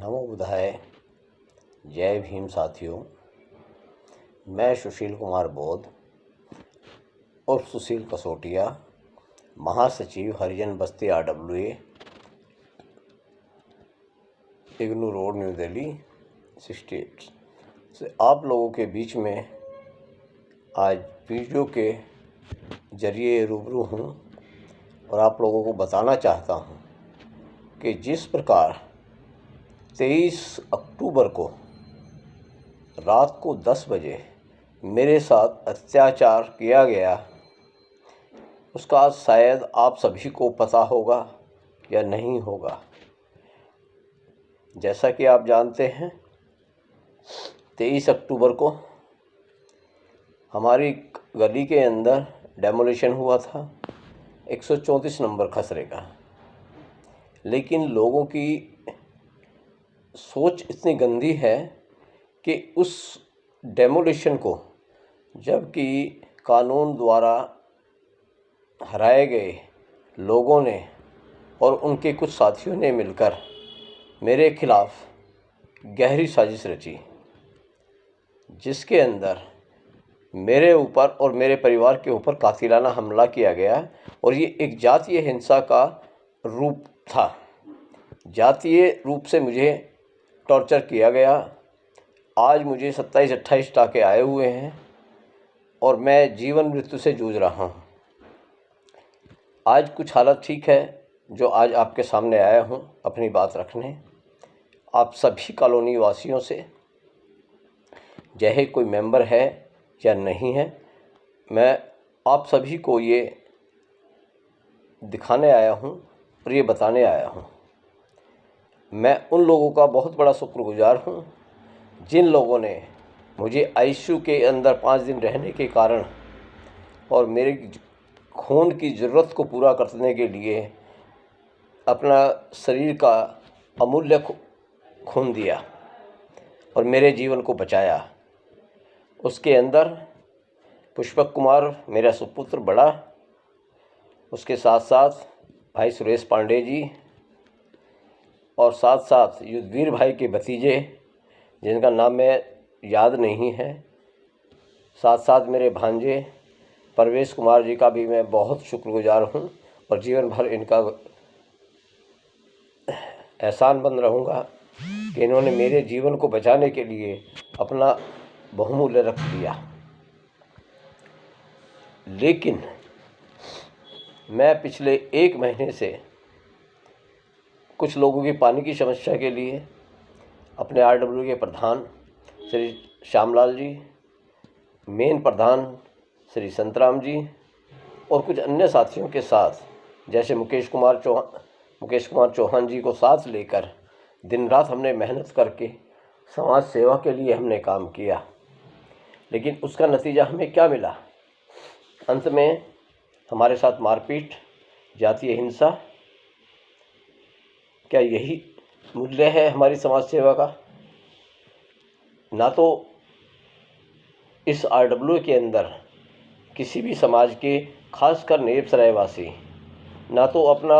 नमो बुधाय। जय भीम साथियों। मैं सुशील कुमार बोध और सुशील कसोटिया, महासचिव हरिजन बस्ती RWA, IGNOU road, new Delhi 68 से आप लोगों के बीच में आज वीडियो के जरिए रूबरू हूँ और आप लोगों को बताना चाहता हूँ कि जिस प्रकार 23 अक्टूबर को रात को 10 बजे मेरे साथ अत्याचार किया गया, उसका शायद आप सभी को पता होगा या नहीं होगा। जैसा कि आप जानते हैं, 23 अक्टूबर को हमारी गली के अंदर डेमोलिशन हुआ था 134 नंबर खसरे का। लेकिन लोगों की सोच इतनी गंदी है कि उस डेमोलिशन को, जबकि कानून द्वारा हराए गए लोगों ने और उनके कुछ साथियों ने मिलकर मेरे खिलाफ गहरी साजिश रची, जिसके अंदर मेरे ऊपर और मेरे परिवार के ऊपर कातिलाना हमला किया गया। और ये एक जातीय हिंसा का रूप था। जातीय रूप से मुझे टॉर्चर किया गया। आज मुझे 27-28 टाँके आए हुए हैं और मैं जीवन मृत्यु से जूझ रहा हूँ। आज कुछ हालत ठीक है जो आज आपके सामने आया हूँ अपनी बात रखने। आप सभी कॉलोनी वासियों से, चाहे कोई मेंबर है या नहीं है, मैं आप सभी को ये दिखाने आया हूँ और ये बताने आया हूँ। मैं उन लोगों का बहुत बड़ा शुक्रगुजार हूँ जिन लोगों ने मुझे ICU के अंदर 5 दिन रहने के कारण और मेरे खून की ज़रूरत को पूरा करने के लिए अपना शरीर का अमूल्य खून दिया और मेरे जीवन को बचाया। उसके अंदर पुष्पक कुमार मेरा सुपुत्र बड़ा, उसके साथ साथ भाई सुरेश पांडे जी, और साथ साथ युद्धवीर भाई के भतीजे जिनका नाम मैं याद नहीं है, साथ साथ मेरे भांजे परवेश कुमार जी का भी मैं बहुत शुक्रगुजार हूँ और जीवन भर इनका एहसानमंद रहूँगा कि इन्होंने मेरे जीवन को बचाने के लिए अपना बहुमूल्य रख दिया। लेकिन मैं पिछले 1 महीने से कुछ लोगों की पानी की समस्या के लिए अपने RWA के प्रधान श्री श्यामलाल जी, मेन प्रधान श्री संतराम जी और कुछ अन्य साथियों के साथ, जैसे मुकेश कुमार चौहान जी को साथ लेकर दिन रात हमने मेहनत करके समाज सेवा के लिए हमने काम किया। लेकिन उसका नतीजा हमें क्या मिला? अंत में हमारे साथ मारपीट, जातीय हिंसा। क्या यही मूल्य है हमारी समाज सेवा का? ना तो इस RWA के अंदर किसी भी समाज के, खासकर नेप सरायवासी, ना तो अपना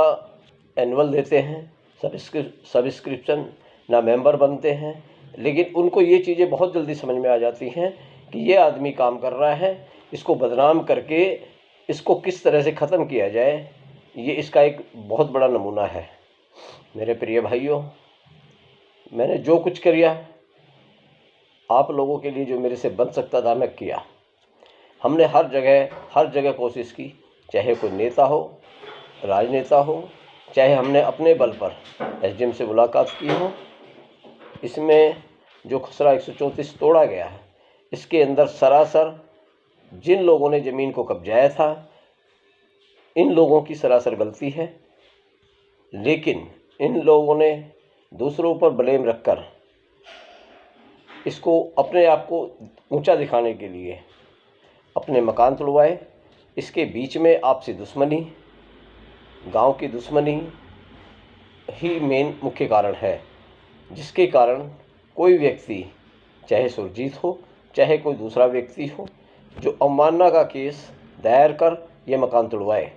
एनुअल देते हैं सब्सक्रिप्शन, ना मेंबर बनते हैं। लेकिन उनको ये चीज़ें बहुत जल्दी समझ में आ जाती हैं कि ये आदमी काम कर रहा है, इसको बदनाम करके इसको किस तरह से ख़त्म किया जाए। ये इसका एक बहुत बड़ा नमूना है। मेरे प्रिय भाइयों, मैंने जो कुछ किया आप लोगों के लिए, जो मेरे से बन सकता था, मैं किया। हमने हर जगह कोशिश की, चाहे कोई नेता हो, राजनेता हो, चाहे हमने अपने बल पर SDM से मुलाकात की हो। इसमें जो खसरा 134 तोड़ा गया है, इसके अंदर सरासर जिन लोगों ने ज़मीन को कब्जाया था, इन लोगों की सरासर गलती है। लेकिन इन लोगों ने दूसरों पर ब्लेम रखकर इसको अपने आप को ऊंचा दिखाने के लिए अपने मकान तुड़वाए। इसके बीच में आपसी दुश्मनी, गांव की दुश्मनी ही मेन मुख्य कारण है, जिसके कारण कोई व्यक्ति, चाहे सुरजीत हो, चाहे कोई दूसरा व्यक्ति हो, जो अवमानना का केस दायर कर ये मकान तुड़वाए।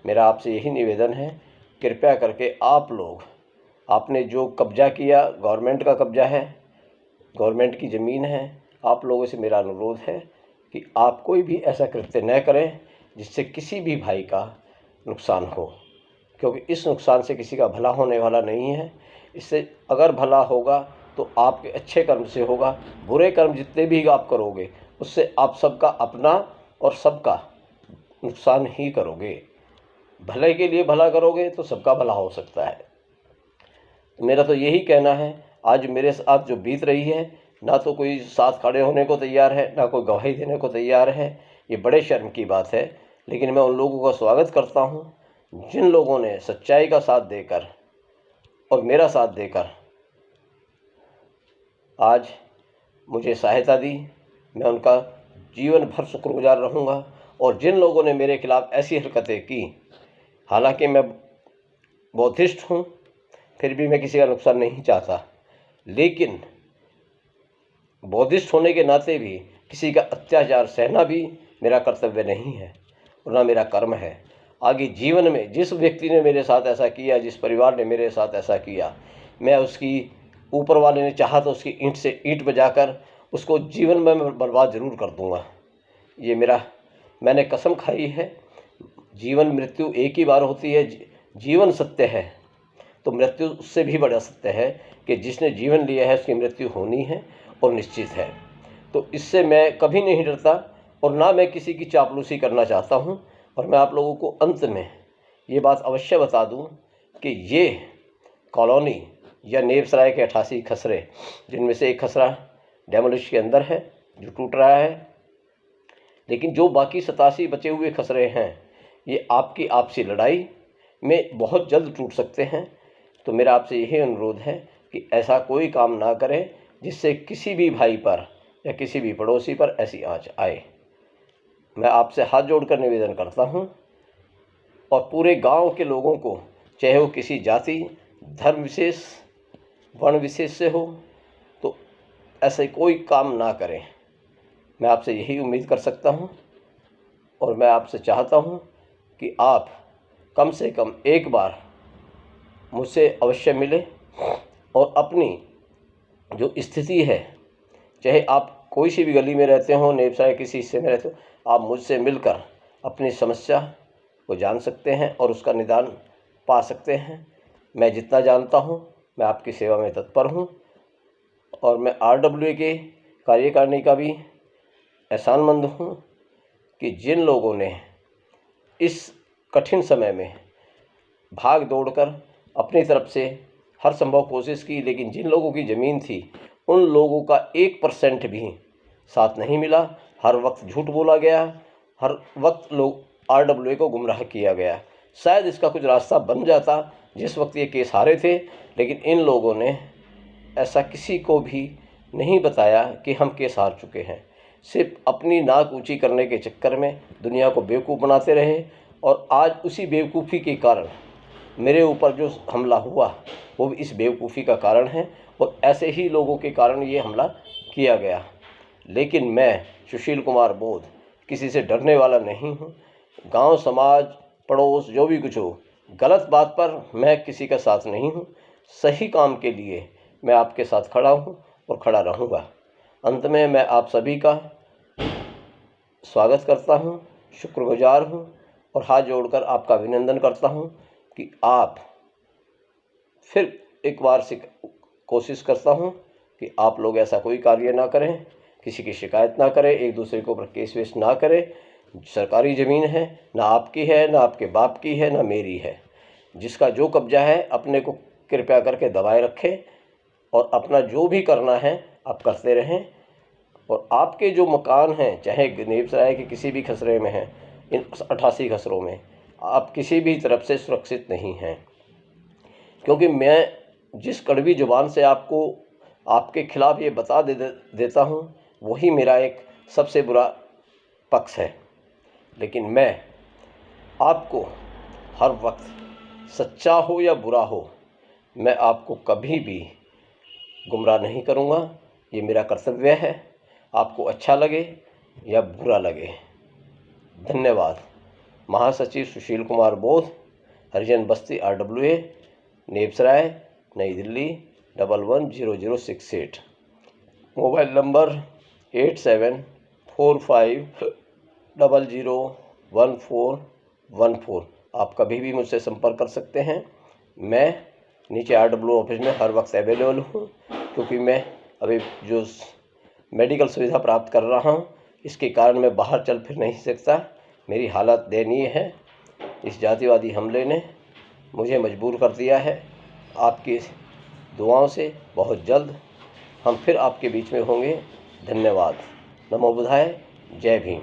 मेरा आपसे यही निवेदन है, कृपया करके आप लोग आपने जो कब्जा किया गवर्नमेंट का कब्जा है, गवर्नमेंट की ज़मीन है। आप लोगों से मेरा अनुरोध है कि आप कोई भी ऐसा कृत्य न करें जिससे किसी भी भाई का नुकसान हो, क्योंकि इस नुकसान से किसी का भला होने वाला नहीं है। इससे अगर भला होगा तो आपके अच्छे कर्म से होगा, बुरे कर्म जितने भी आप करोगे उससे आप सबका अपना और सबका नुकसान ही करोगे। भले के लिए भला करोगे तो सबका भला हो सकता है। मेरा तो यही कहना है। आज मेरे साथ जो बीत रही है, ना तो कोई साथ खड़े होने को तैयार है, ना कोई गवाही देने को तैयार है। ये बड़े शर्म की बात है, लेकिन मैं उन लोगों का स्वागत करता हूँ जिन लोगों ने सच्चाई का साथ देकर और मेरा साथ देकर आज मुझे सहायता दी। मैं उनका जीवन भर शुक्रगुजार रहूँगा। और जिन लोगों ने मेरे खिलाफ़ ऐसी हरकतें की, हालांकि मैं बौद्धिस्ट हूँ, फिर भी मैं किसी का नुकसान नहीं चाहता, लेकिन बौद्धिस्ट होने के नाते भी किसी का अत्याचार सहना भी मेरा कर्तव्य नहीं है और ना मेरा कर्म है। आगे जीवन में जिस व्यक्ति ने मेरे साथ ऐसा किया, जिस परिवार ने मेरे साथ ऐसा किया, मैं उसकी, ऊपर वाले ने चाहा तो उसकी ईंट से ईंट बजाकर उसको जीवन में बर्बाद ज़रूर कर दूँगा। ये मैंने कसम खाई है। जीवन मृत्यु एक ही बार होती है। जीवन सत्य है तो मृत्यु उससे भी बड़ा सत्य है कि जिसने जीवन लिया है उसकी मृत्यु होनी है और निश्चित है। तो इससे मैं कभी नहीं डरता और ना मैं किसी की चापलूसी करना चाहता हूँ। और मैं आप लोगों को अंत में ये बात अवश्य बता दूँ कि ये कॉलोनी या नेपसराय के 88 खसरे, जिनमें से एक खसरा डेमोलिश के अंदर है जो टूट रहा है, लेकिन जो बाकी 87 बचे हुए खसरे हैं ये आपकी आपसी लड़ाई में बहुत जल्द टूट सकते हैं। तो मेरा आपसे यही अनुरोध है कि ऐसा कोई काम ना करें जिससे किसी भी भाई पर या किसी भी पड़ोसी पर ऐसी आंच आए। मैं आपसे हाथ जोड़कर निवेदन करता हूं और पूरे गांव के लोगों को, चाहे वो किसी जाति, धर्म विशेष, वर्ण विशेष से हो, तो ऐसे कोई काम ना करें। मैं आपसे यही उम्मीद कर सकता हूं और मैं आपसे चाहता हूं कि आप कम से कम एक बार मुझसे अवश्य मिलें और अपनी जो स्थिति है, चाहे आप कोई सी भी गली में रहते हो, नेपसराय किसी हिस्से में रहते हो, आप मुझसे मिलकर अपनी समस्या को जान सकते हैं और उसका निदान पा सकते हैं। मैं जितना जानता हूं मैं आपकी सेवा में तत्पर हूं और मैं RWA के कार्यकारिणी का भी एहसानमंद हूं कि जिन लोगों ने इस कठिन समय में भाग दौड़कर अपनी तरफ से हर संभव कोशिश की, लेकिन जिन लोगों की ज़मीन थी उन लोगों का 1% भी साथ नहीं मिला। हर वक्त झूठ बोला गया, हर वक्त लोग RWA को गुमराह किया गया। शायद इसका कुछ रास्ता बन जाता जिस वक्त ये केस हारे थे, लेकिन इन लोगों ने ऐसा किसी को भी नहीं बताया कि हम केस हार चुके हैं। सिर्फ अपनी नाक ऊंची करने के चक्कर में दुनिया को बेवकूफ़ बनाते रहे और आज उसी बेवकूफ़ी के कारण मेरे ऊपर जो हमला हुआ वो भी इस बेवकूफ़ी का कारण है और ऐसे ही लोगों के कारण ये हमला किया गया। लेकिन मैं सुशील कुमार बोध किसी से डरने वाला नहीं हूँ। गांव, समाज, पड़ोस, जो भी कुछ हो, गलत बात पर मैं किसी का साथ नहीं हूँ। सही काम के लिए मैं आपके साथ खड़ा हूँ और खड़ा रहूँगा। अंत में मैं आप सभी का स्वागत करता हूँ, शुक्रगुजार हूँ और हाथ जोड़कर आपका अभिनंदन करता हूँ कि आप फिर एक बार से कोशिश करता हूँ कि आप लोग ऐसा कोई कार्य ना करें, किसी की शिकायत ना करें, एक दूसरे के ऊपर केस वेस ना करें। सरकारी ज़मीन है, ना आपकी है, ना आपके बाप की है, ना मेरी है। जिसका जो कब्जा है अपने को कृपया करके दबाए रखें और अपना जो भी करना है आप करते रहें। और आपके जो मकान हैं, चाहे नेपसराय के किसी भी खसरे में हैं, इन 88 खसरों में आप किसी भी तरफ से सुरक्षित नहीं हैं, क्योंकि मैं जिस कड़वी ज़ुबान से आपको आपके खिलाफ़ ये बता देता हूँ वही मेरा एक सबसे बुरा पक्ष है। लेकिन मैं आपको हर वक्त, सच्चा हो या बुरा हो, मैं आपको कभी भी गुमराह नहीं करूँगा। ये मेरा कर्तव्य है, आपको अच्छा लगे या बुरा लगे। धन्यवाद। महासचिव सुशील कुमार बोध, हरिजन बस्ती RWA, नेपसराय, नई दिल्ली 110068। Mobile number 8745001414। आप कभी भी मुझसे संपर्क कर सकते हैं। मैं नीचे RW ऑफिस में हर वक्त अवेलेबल हूँ, क्योंकि मैं अभी जो मेडिकल सुविधा प्राप्त कर रहा हूँ इसके कारण मैं बाहर चल फिर नहीं सकता। मेरी हालत दयनीय है। इस जातिवादी हमले ने मुझे मजबूर कर दिया है। आपकी दुआओं से बहुत जल्द हम फिर आपके बीच में होंगे। धन्यवाद। नमो बुद्धाय। जय भीम।